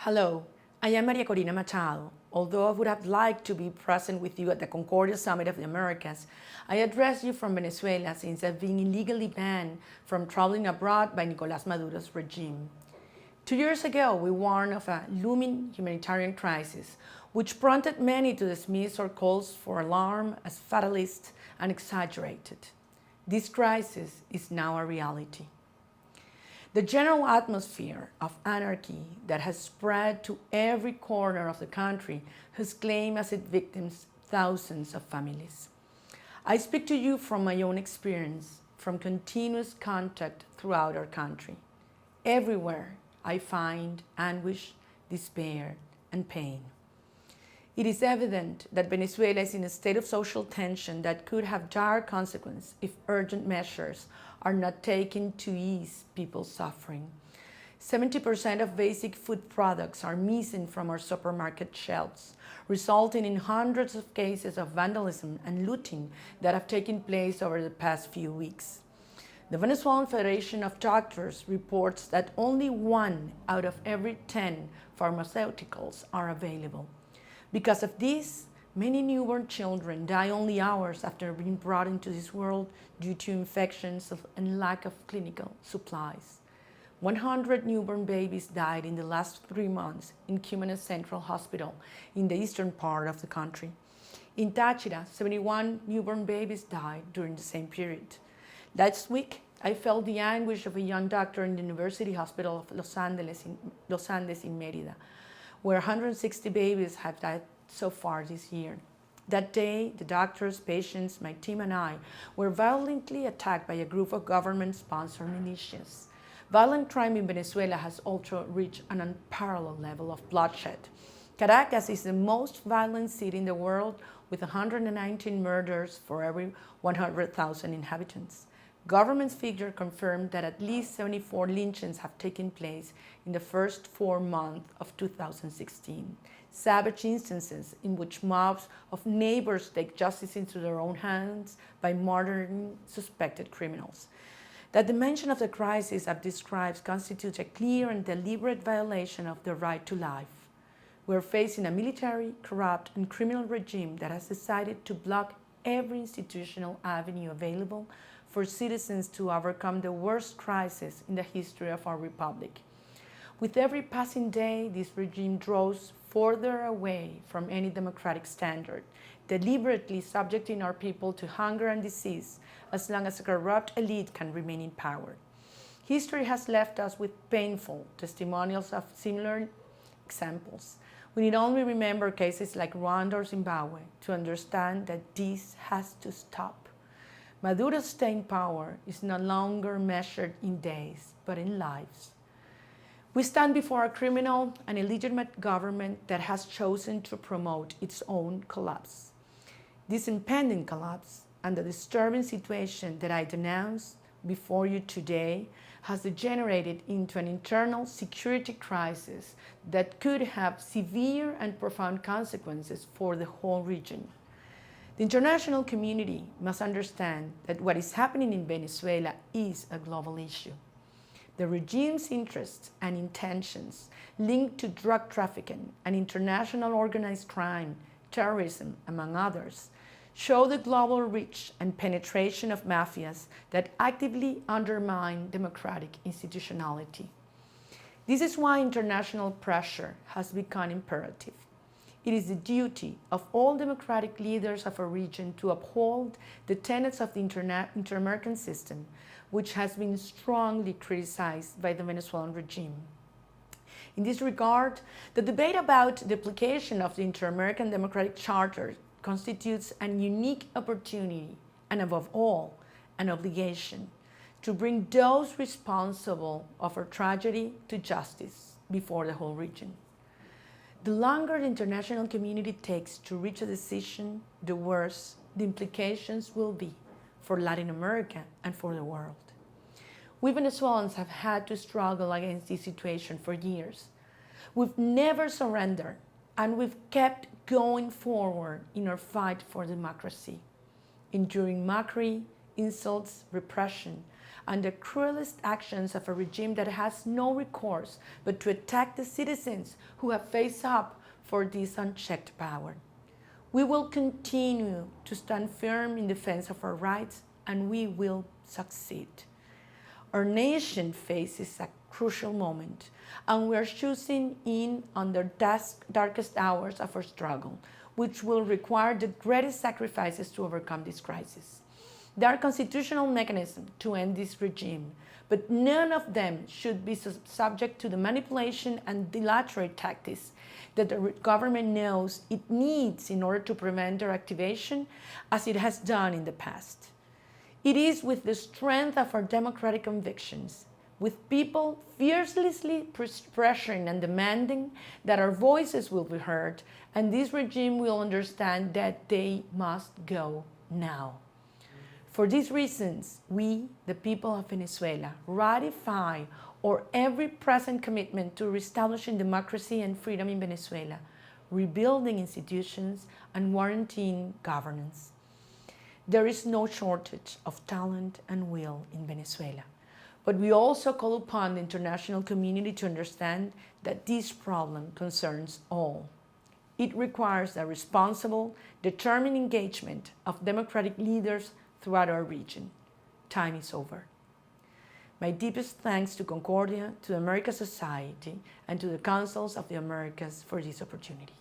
Hello, I am María Corina Machado. Although I would have liked to be present with you at the Concordia Summit of the Americas, I address you from Venezuela since I've been illegally banned from traveling abroad by Nicolás Maduro's regime. 2 years ago, we warned of a looming humanitarian crisis, which prompted many to dismiss our calls for alarm as fatalist and exaggerated. This crisis is now a reality. The general atmosphere of anarchy that has spread to every corner of the country has claimed as its victims thousands of families. I speak to you from my own experience, from continuous contact throughout our country. Everywhere I find anguish, despair, and pain. It is evident that Venezuela is in a state of social tension that could have dire consequences if urgent measures are not taken to ease people's suffering. 70% of basic food products are missing from our supermarket shelves, resulting in hundreds of cases of vandalism and looting that have taken place over the past few weeks. The Venezuelan Federation of Doctors reports that only 1 out of every 10 pharmaceuticals are available. Because of this, many newborn children die only hours after being brought into this world due to infections and lack of clinical supplies. 100 newborn babies died in the last 3 months in Cumaná Central Hospital in the eastern part of the country. In Táchira, 71 newborn babies died during the same period. Last week, I felt the anguish of a young doctor in the University Hospital of Los Andes in Mérida, where 160 babies have died so far this year. That day, the doctors, patients, my team and I were violently attacked by a group of government-sponsored militias. Violent crime in Venezuela has also reached an unparalleled level of bloodshed. Caracas is the most violent city in the world, with 119 murders for every 100,000 inhabitants. Government figures confirmed that at least 74 lynchings have taken place in the first 4 months of 2016. Savage instances in which mobs of neighbors take justice into their own hands by murdering suspected criminals. That dimension of the crisis I've described constitutes a clear and deliberate violation of the right to life. We're facing a military, corrupt, and criminal regime that has decided to block every institutional avenue available for citizens to overcome the worst crisis in the history of our republic. With every passing day, this regime draws further away from any democratic standard, deliberately subjecting our people to hunger and disease as long as a corrupt elite can remain in power. History has left us with painful testimonials of similar examples. We need only remember cases like Rwanda or Zimbabwe to understand that this has to stop. Maduro's staying power is no longer measured in days, but in lives. We stand before a criminal and illegitimate government that has chosen to promote its own collapse. This impending collapse and the disturbing situation that I denounce before you today has degenerated into an internal security crisis that could have severe and profound consequences for the whole region. The international community must understand that what is happening in Venezuela is a global issue. The regime's interests and intentions linked to drug trafficking and international organized crime, terrorism, among others, show the global reach and penetration of mafias that actively undermine democratic institutionality. This is why international pressure has become imperative. It is the duty of all democratic leaders of a region to uphold the tenets of the inter-American system, which has been strongly criticized by the Venezuelan regime. In this regard, the debate about the application of the Inter-American Democratic Charter constitutes a unique opportunity and, above all, an obligation to bring those responsible of our tragedy to justice before the whole region. The longer the international community takes to reach a decision, the worse the implications will be for Latin America and for the world. We Venezuelans have had to struggle against this situation for years. We've never surrendered, and we've kept going forward in our fight for democracy. Enduring mockery, insults, repression, and the cruelest actions of a regime that has no recourse but to attack the citizens who have faced up for this unchecked power. We will continue to stand firm in defense of our rights, and we will succeed. Our nation faces a crucial moment, and we are choosing in on the darkest hours of our struggle, which will require the greatest sacrifices to overcome this crisis. There are constitutional mechanisms to end this regime, but none of them should be subject to the manipulation and dilatory tactics that the government knows it needs in order to prevent their activation, as it has done in the past. It is with the strength of our democratic convictions, with people fiercely pressuring and demanding, that our voices will be heard, and this regime will understand that they must go now. For these reasons, we, the people of Venezuela, ratify our every present commitment to reestablishing democracy and freedom in Venezuela, rebuilding institutions, and guaranteeing governance. There is no shortage of talent and will in Venezuela, but we also call upon the international community to understand that this problem concerns all. It requires a responsible, determined engagement of democratic leaders throughout our region. Time is over. My deepest thanks to Concordia, to the Americas Society, and to the Councils of the Americas for this opportunity.